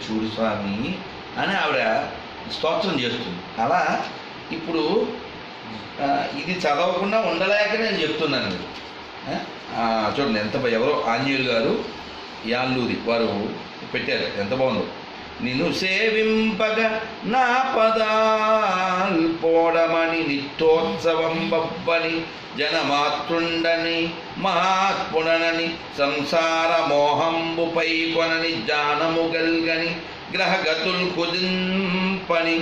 చూడు స్వామి అని ఆవిడ స్తోత్రం చేస్తుంది. అలా ఇప్పుడు ఇది చదవకుండా ఉండలేక నేను చెప్తున్నాను. చూడండి ఎంత ఎవరో ఆంజనేయులు గారు యాల్లూరి వారు పెట్టారు, ఎంత బాగుందో. నిన్ను సేవింపగ నా పదాల్పోడమని నిత్యోత్సవం బబ్బని జనమాతృండని మహాత్ముడనని సంసార మోహంబుపై కొనని జానము గల్గని గ్రహగతుల్ కుదింపని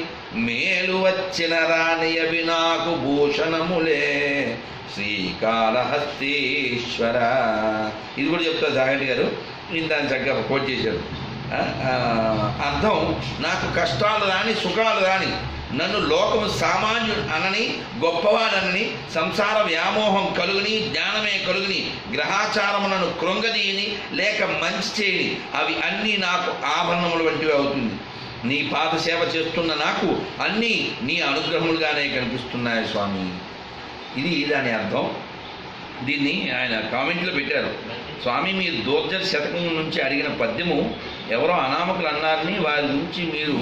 మేలు వచ్చిన రానియవి నాకు భూషణములే శ్రీకాళహస్తీశ్వర. ఇది కూడా చెప్తారు జాగంటి గారు, నేను దాన్ని చక్కగా కోట్ చేశారు. అర్థం, నాకు కష్టాలు రాని సుఖాలు రాని, నన్ను లోకము సామాన్యుడు అనని గొప్పవాడనని, సంసార వ్యామోహం కలుగుని జ్ఞానమే కలుగుని, గ్రహాచారములను కృంగదీయని లేక మంచి చేయని, అవి అన్నీ నాకు ఆభరణములు వంటివి అవుతుంది. నీ పాద సేవ చేస్తున్న నాకు అన్నీ నీ అనుగ్రహములుగానే కనిపిస్తున్నాయి స్వామి. ఇది దాని అర్థం. దీన్ని ఆయన కామెంట్లో పెట్టారు. స్వామి, మీరు దూర్జర్ శతకం నుంచి అడిగిన పద్యము ఎవరో అనామకులు అన్నారని వారి నుంచి మీరు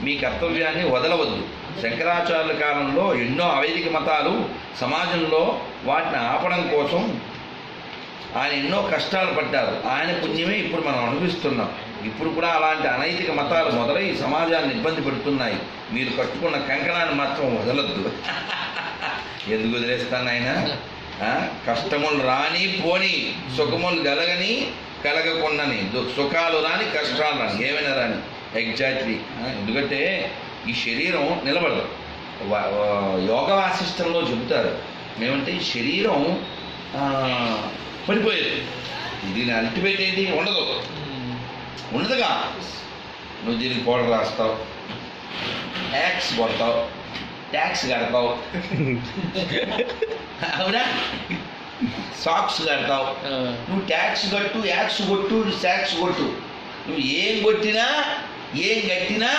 మీ కర్తవ్యాన్ని వదలవద్దు. శంకరాచార్యుల కాలంలో ఎన్నో అవైదిక మతాలు సమాజంలో వాటిని ఆపడం కోసం ఆయన ఎన్నో కష్టాలు పడ్డారు. ఆయన పుణ్యమే ఇప్పుడు మనం అనుభవిస్తున్నాం. ఇప్పుడు కూడా అలాంటి అనైతిక మతాలు మొదలై సమాజాన్ని ఇబ్బంది పెడుతున్నాయి. మీరు కట్టుకున్న కంకణాన్ని మాత్రం వదలొద్దు. ఎందుకు వదిలేస్తాను ఆయన? కష్టములు రాని పోని, సుఖములు కలగని కలగకుండాని, సుఖాలు రాని కష్టాలు రాని, ఏమైనా రాని. ఎగ్జాక్ట్లీ. ఎందుకంటే ఈ శరీరం నిలబడదు. యోగ వాసిష్టంలో చెబుతారు ఏమంటే ఈ శరీరం పడిపోయేది. దీని అల్టిమేట్ ఏంటి? ఉండదుగా. నువ్వు దీనికి పౌడర్ రాస్తావు, ట్యాక్స్ కొడతావు, ట్యాక్స్ కడతావు, అవునా? సాక్స్ కడతావు. నువ్వు ట్యాక్స్ కట్టు, యాక్స్ కొట్టు, శాక్స్ కొట్టు, నువ్వు ఏం కొట్టినా ఏం కట్టినా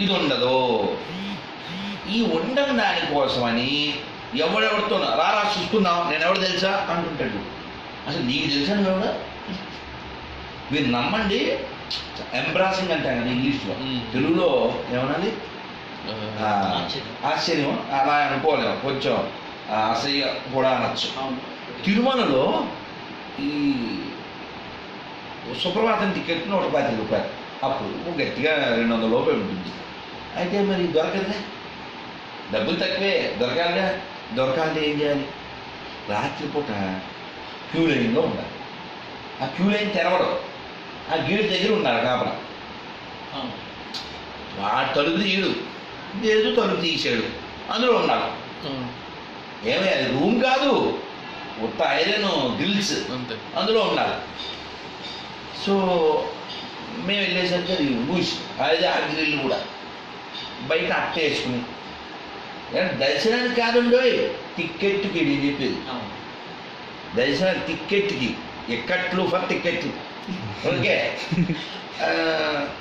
ఇది ఉండదు. ఈ ఉండని దానికోసమని ఎవడెవడితో రారా చూసుకుందాం, నేను ఎవడు తెలుసా అంటుంటాడు. అసలు నీకు తెలుసా నువ్వెవడా? మీరు నమ్మండి, ఎంబ్రాసింగ్ అంటాం కదా ఇంగ్లీష్లో, తెలుగులో ఏమనాలి? ఆశ్చర్యం అలా అనుకోలేము, కొంచెం అసహ్య కూడా అనొచ్చు. తిరుమలలో ఈ సుప్రభాతం టికెట్ 110 రూపాయలు, అప్పుడు గట్టిగా 200 రూపాయలు ఉంటుంది. అయితే మరి దొరకదుగా, డబ్బులు తక్కువే, దొరకాలిగా. దొరకాలంటే ఏం చేయాలి? రాత్రిపూట క్యూ లైన్లో ఉండాలి. ఆ క్యూ లైన్ తెరవడం, ఆ గేట్ దగ్గర ఉండాలి కాపలా. వాడు తలుపు తీయడు, లేదు తలుపు తీసాడు, అందులో ఉండాలి. ఏమే అది రూమ్ కాదు, ఉత్త ఐరన్ గ్రిల్స్, అందులో ఉండాలి. సో మేము వెళ్ళేసరికి అది మూసి, అదే ఆ గ్రిల్ కూడా బయట అట్ట వేసుకుని, దర్శనానికి కాదుండో టిక్కెట్కి నేను చెప్పేది. దర్శనానికి టిక్కెట్కి, ఎక్కట్లు ఫర్ టిక్కెట్, ఓకే.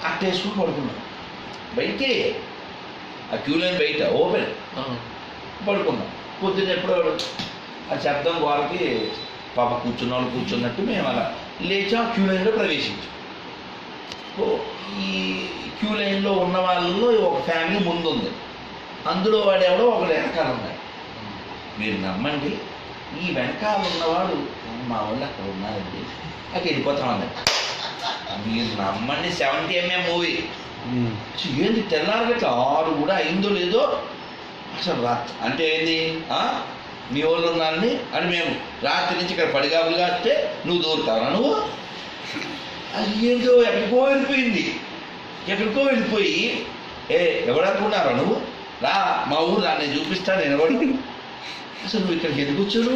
అట్ట వేసుకుని పడుకున్నాం బయటే, ఆ క్యూ లైన్ బయట ఓపెన్ పడుకున్నాం. పొద్దున్న ఎప్పుడో ఆ శబ్దం వాళ్ళకి పాప కూర్చున్న వాళ్ళు కూర్చున్నట్టు మేము అలా లేచాం, క్యూ లైన్లో ప్రవేశించాం. ఈ క్యూ లైన్లో ఉన్న వాళ్ళలో ఒక ఫ్యామిలీ ముందుంది, అందులో వాడు ఎవడో ఒకడు వెనకాల ఉన్నాడు. మీరు నమ్మండి, ఈ వెనకాల ఉన్నవాడు మా వాళ్ళు అక్కడ ఉన్నారండి, అక్కడ వెళ్ళిపోతామన్నాడు. మీరు నమ్మండి, 70mm మూవీ. ఏంది తెల్లారగట్ల 6 కూడా అయిందో లేదో అసలు అంటే ఏంది, మీ వాళ్ళు ఉన్నారని అని మేము రాత్రి నుంచి ఇక్కడ పడిగాపులు కాస్తే నువ్వు దూరుతావా? నువ్వు అది ఏంటో ఎక్కడికో వెళ్ళిపోయి ఎవడనుకున్నారా నువ్వు? రా మా ఊరు రా, నేను చూపిస్తాను. నేను ఎవడు? అసలు నువ్వు ఇక్కడికి ఎందుకు వచ్చావు?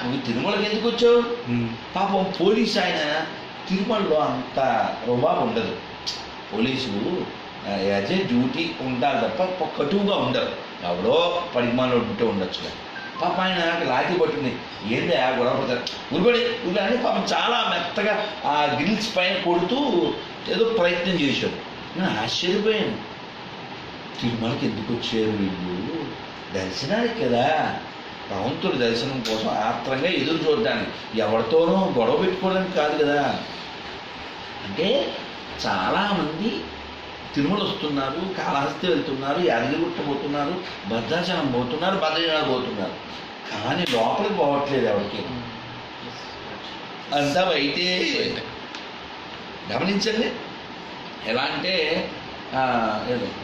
నువ్వు తిరుమలకి ఎందుకు వచ్చావు? పాపం పోలీసు ఆయన తిరుమలలో అంత రుబాబు ఉండదు. పోలీసు యాజ్ ఏ డ్యూటీ ఉండాలి తప్ప కటువుగా ఉండరు. ఎవడో పరిమాణంలో ఉంటే ఉండొచ్చు. పాప ఆయన లాఠీ పట్టుకుని ఏంది ఆ గొడవ ఉరిబడి అని పాపం చాలా మెత్తగా ఆ గ్రిల్స్ పైన కొడుతూ ఏదో ప్రయత్నం చేశాడు. నేను ఆశ్చర్యపోయాను, తిరుమలకి ఎందుకు వచ్చారు వీళ్ళు? దర్శనానికి కదా, భగవంతుడి దర్శనం కోసం ఆత్రంగా ఎదురు చూడడానికి, ఎవరితోనో గొడవ పెట్టుకోవడానికి కాదు కదా. అంటే చాలామంది తిరుమల వస్తున్నారు, కాళహస్తి వెళ్తున్నారు, యాదగిరిగుట్ట పోతున్నారు, భద్రాచలం పోతున్నారు, బద్రీనాథ్ పోతున్నారు, కానీ లోపలికి పోవట్లేదు ఎవరికి. అంతా బయటే. గమనించండి. ఎలా అంటే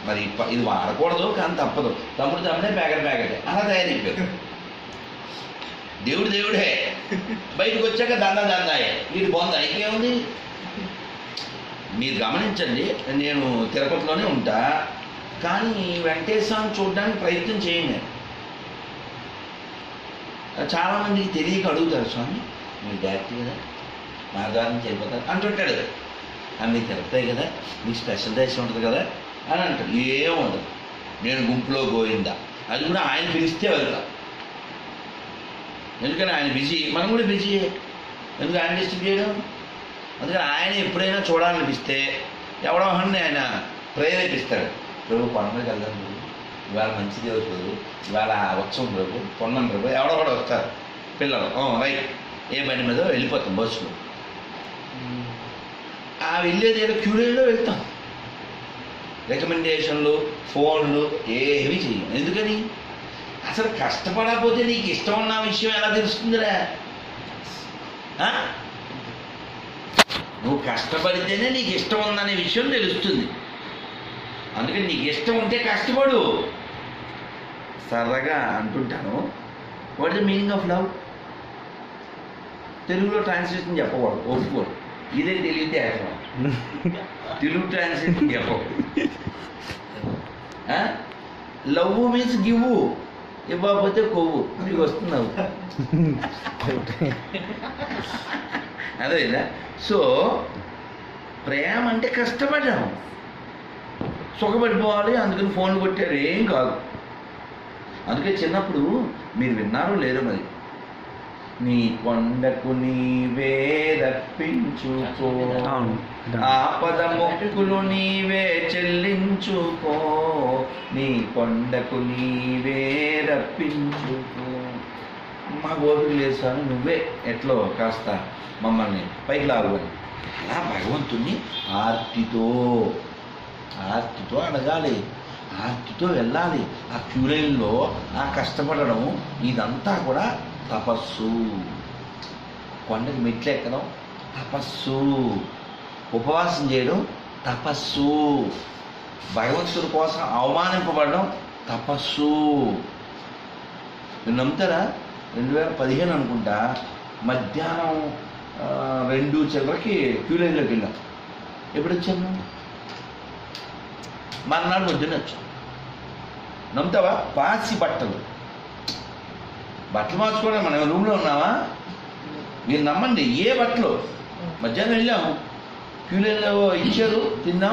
మరి ఇది వాడకూడదు కానీ తప్పదు, తమ్ముడు ప్యాకెటే అలా తయారైపోయారు. దేవుడు దేవుడే, బయటకు వచ్చాక దందాయే, వీటి బొంద ఇంకేముంది. మీరు గమనించండి, నేను తిరుపతిలోనే ఉంటా, కానీ వెంకటేశ్వరాన్ని చూడడానికి ప్రయత్నం చేయండి. చాలామందికి తెలియక అడుగుతారు, స్వామి మీరు డైరెక్ట్ కదా మార్గాన్ని చేరిపోతారు అంటుంటాడు. మీకు తిరుపతి కదా, మీకు స్పెషల్ దర్శనం ఉంటుంది కదా అని అంటాడు. ఏముండదు. నేను గుంపులో గోయిందా, అది కూడా ఆయన పిలిస్తే వెళ్తా. ఎందుకని ఆయన బిజీ, మనం కూడా బిజీ. ఎందుకు ఆయన డిస్టర్బ్ చేయడం? అందుకని ఆయన ఎప్పుడైనా చూడాలనిపిస్తే ఎవడో ఒకడిని ఆయన ప్రేరేపిస్తాడు. ప్రభు కొండకి వెళ్దాం ప్రభు, ఇవాళ మంచి దేవుడు ప్రభు, ఇవాళ ఉత్సవం ప్రభు, పొన్నం ప్రభు, ఎవడో కూడా వస్తారు పిల్లలు. రైట్, ఏ బండి మీద వెళ్ళిపోతాం బస్సులో. ఆ వెళ్ళేది ఏదో క్యూరియన్లో వెళ్తాం. రికమెండేషన్లు, ఫోన్లు ఏవి చెయ్యం. ఎందుకని? అసలు కష్టపడకపోతే నీకు ఇష్టం ఉన్న విషయం ఎలా తెలుస్తుందిరా? నువ్వు కష్టపడితేనే నీకు ఇష్టం ఉందనే విషయం తెలుస్తుంది. అందుకని నీకు ఇష్టం ఉంటే కష్టపడు. సరదాగా అంటుంటాను, what the meaning of love? తెలుగులో ట్రాన్స్లేషన్ చెప్పకూడదు, ఒప్పుకోడు. ఇదే తెలియతే తెలుగు ట్రాన్స్లేషన్ చెప్పవు. లవ్ మీన్స్ గివ్, ఇవ్వకపోతే కొవ్వు, నీకు వస్తున్నావు. అదేనా? సో ప్రేమ అంటే కష్టపడ్డాము, సుఖపడిపోవాలి, అందుకని ఫోన్లు కొట్టారు. ఏం కాదు. అందుకే చిన్నప్పుడు మీరు విన్నారో లేరో మరి, నీ కొండకు నీవే రప్పించుకో, ఆపద మొక్కులు నీవే చెల్లించుకో, నీ కొండకు నీవే రప్పించుకో. మా ఓపిక లేదు స్వామి, నువ్వే ఎట్లో కాస్త మమ్మల్ని పైకి లాగుని. అలా భగవంతుణ్ణి ఆర్తితో అడగాలి, ఆర్తితో వెళ్ళాలి. ఆ క్యూలైన్లో ఆ కష్టపడడం ఇదంతా కూడా తపస్సు. కొండకి మెట్లు ఎక్కడం తపస్సు, ఉపవాసం చేయడం తపస్సు, భగవంతుడి కోసం అవమానింపబడడం తపస్సు. మీరు నమ్ముతారా? 2015 అనుకుంటా, మధ్యాహ్నం 2 చిల్లరకి క్యూలైన్లోకి వెళ్ళాం. ఎప్పుడు వచ్చాను? మర్నాడు పొద్దున్న వచ్చాం. నమ్ముతావా? పాసి బట్టలు మార్చుకోవడం. మనం రూమ్లో ఉన్నావా? మీరు నమ్మండి, ఏ బట్టలు. మధ్యాహ్నం వెళ్ళాము, క్యూలైన్లో ఇచ్చారు, తిన్నాం.